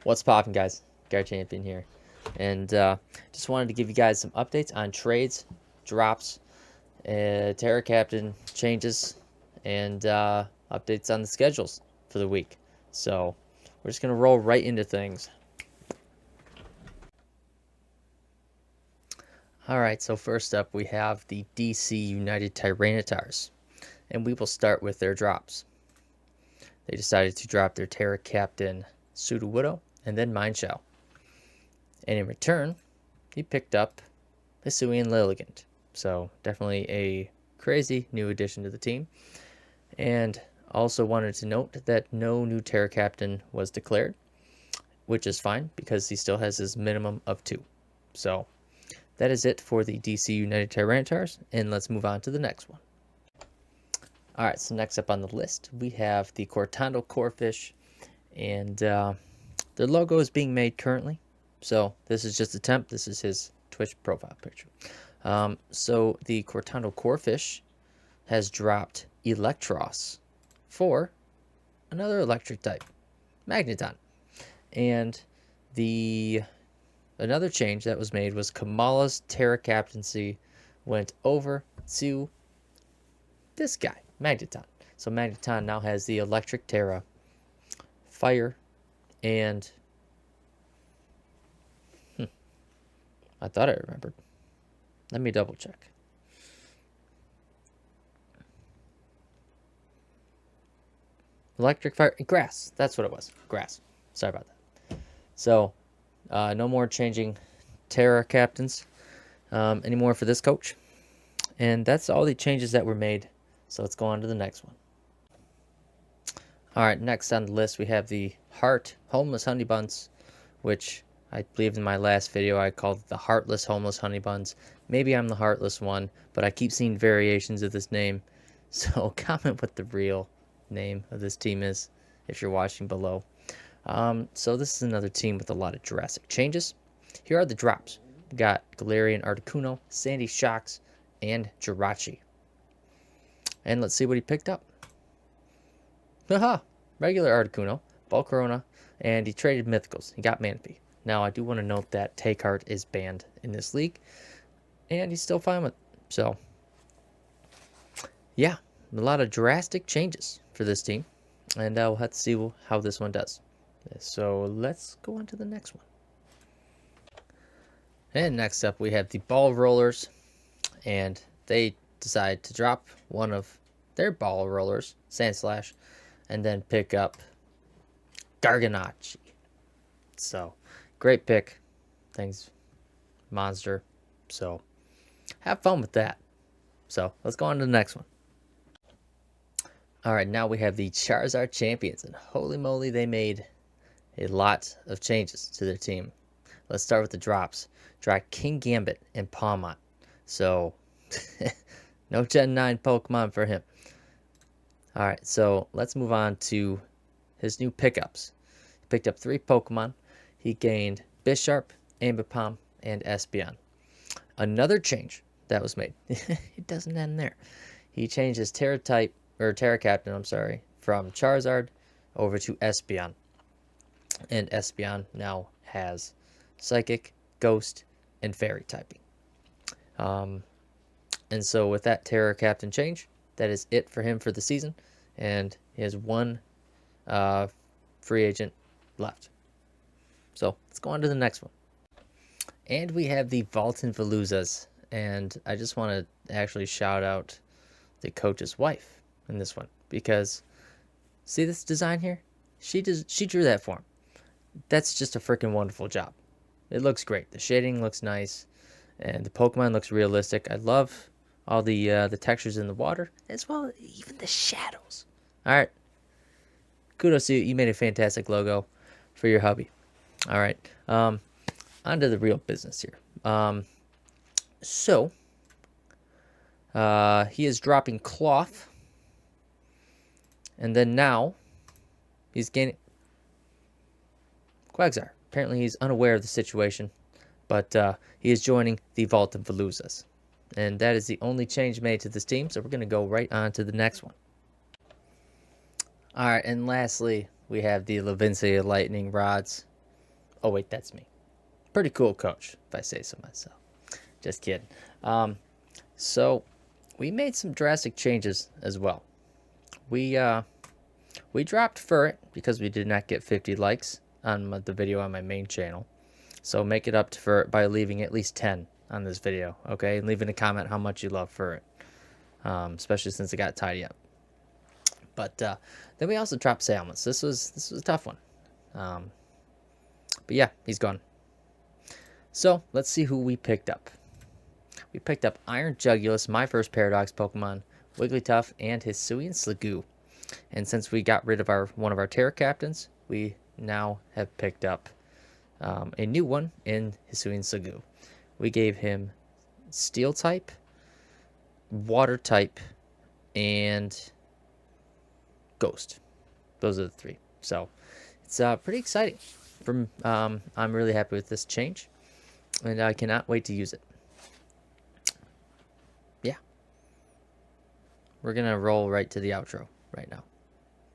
What's poppin', guys? Charizard Champion here, and just wanted to give you guys some updates on trades, drops, Terra Captain changes, and updates on the schedules for the week. So we're just gonna roll right into things. All right. So first up, we have the DC United Tyranitar, and we will start with their drops. They decided to drop their Terra Captain Sudowoodo and then Mindshell. And in return, he picked up Hisuian Lilligant. So definitely a crazy new addition to the team. And also wanted to note that no new Terra Captain was declared, which is fine because he still has his minimum of 2. So that is it for the DC United Tyranitars, and let's move on to the next one. Alright, so next up on the list, we have the Cortando Corphish, and their logo is being made currently. So this is just a temp. This is his Twitch profile picture. So the Cortando Corphish has dropped Electros for another electric type, Magneton. And another change that was made was Kamala's Terra Captaincy went over to this guy, Magneton. So Magneton now has the electric Terra, fire, and I thought I remembered. Let me double check. Electric, fire, grass. That's what it was. Grass. Sorry about that. So, no more changing Terra captains anymore for this coach. And that's all the changes that were made. So let's go on to the next one. All right, next on the list we have the Heart Homeless Honey Buns, which I believe in my last video I called it the Heartless Homeless Honey Buns. Maybe I'm the heartless one, but I keep seeing variations of this name. So comment what the real name of this team is if you're watching below. So this is another team with a lot of drastic changes. Here are the drops. We got Galarian Articuno, Sandy Shocks, and Jirachi. And let's see what he picked up. Haha! Regular Articuno, Volcarona, and he traded Mythicals. He got Manaphy. Now, I do want to note that Take-Heart is banned in this league, and he's still fine with it. So, yeah, a lot of drastic changes for this team, and we'll have to see how this one does. So, let's go on to the next one. And next up, we have the Ball Rollers, and they decide to drop one of their Ball Rollers, Sandslash, and then pick up Garganacci. So, great pick. Things monster. So, have fun with that. So, let's go on to the next one. Alright, now we have the Charizard Champions, and holy moly, they made a lot of changes to their team. Let's start with the drops. Dropped King Gambit and Pawmont. So, no Gen 9 Pokemon for him. Alright, so let's move on to his new pickups. He picked up 3 Pokemon. He gained Bisharp, Ambipom, and Espeon. Another change that was made. It doesn't end there. He changed his Terra Captain, from Charizard over to Espeon. And Espeon now has Psychic, Ghost, and Fairy typing. And so with that Terra Captain change, that is it for him for the season. And he has 1 free agent left. So let's go on to the next one. And we have the Vaulton Velouzas. And I just want to actually shout out the coach's wife in this one. Because, see this design here? She drew that for him. That's just a freaking wonderful job. It looks great. The shading looks nice. And the Pokemon looks realistic. I love all the textures in the water, as well as even the shadows. All right, kudos to you. You made a fantastic logo for your hubby. All right, on to the real business here. So he is dropping Cloth, and then now he's gaining Quagsire. Apparently, he's unaware of the situation, but he is joining the Vaulton Velouzas. And that is the only change made to this team, so we're going to go right on to the next one. Alright, and lastly, we have the Levincia Lightning Rods. Oh, wait, that's me. Pretty cool coach, if I say so myself. Just kidding. So we made some drastic changes as well. We dropped Furret because we did not get 50 likes on the video on my main channel. So make it up to Furret by leaving at least 10 on this video, okay? And leaving a comment how much you love Furret, especially since it got tidy up. But then we also dropped Salmons. This was a tough one. But yeah, he's gone. So let's see who we picked up. We picked up Iron Jugulus, my first Paradox Pokemon, Wigglytuff, and Hisuian Sliggoo. And since we got rid of one of our Tera captains, we now have picked up a new one in Hisuian Sliggoo. We gave him Steel type, Water type, and Ghost. Those are the three. So it's pretty exciting. I'm really happy with this change, and I cannot wait to use it. Yeah. We're going to roll right to the outro right now,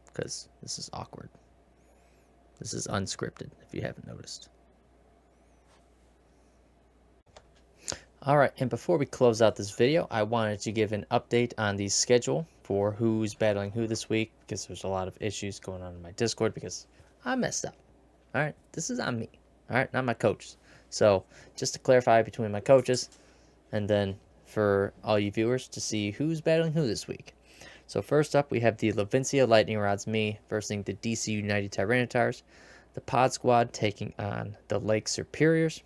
because this is awkward. This is unscripted, if you haven't noticed. Alright, and before we close out this video, I wanted to give an update on the schedule for who's battling who this week, because there's a lot of issues going on in my Discord, because I messed up. Alright, this is on me. Alright, not my coaches. So, just to clarify between my coaches, and then for all you viewers to see who's battling who this week. So first up, we have the Levincia Lightning Rods me versus the DC United Tyrannotars, the Pod Squad taking on the Lake Superiors,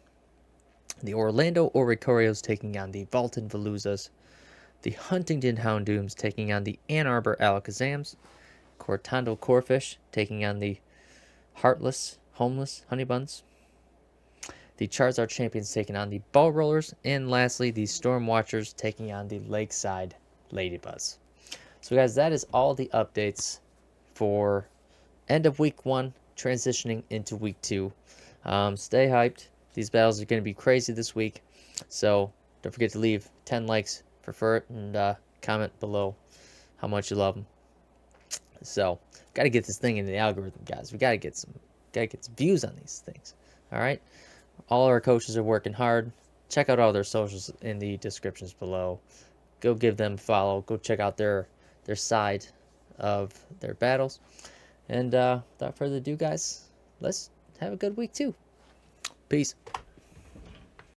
the Orlando Orricorios taking on the Valton Veluzas, the Huntington Houndooms taking on the Ann Arbor Alakazams, Cortando Corphish taking on the Heartless Homeless Honeybuns, the Charizard Champions taking on the Ball Rollers, and lastly, the Storm Watchers taking on the Lakeside Ladybuzz. So guys, that is all the updates for end of week 1, transitioning into week 2. Stay hyped. These battles are going to be crazy this week. So don't forget to leave 10 likes for Furret and comment below how much you love them. So got to get this thing into the algorithm, guys. We got to get some views on these things. All right. All our coaches are working hard. Check out all their socials in the descriptions below. Go give them a follow. Go check out their side of their battles. And without further ado, guys, let's have a good week too. Peace.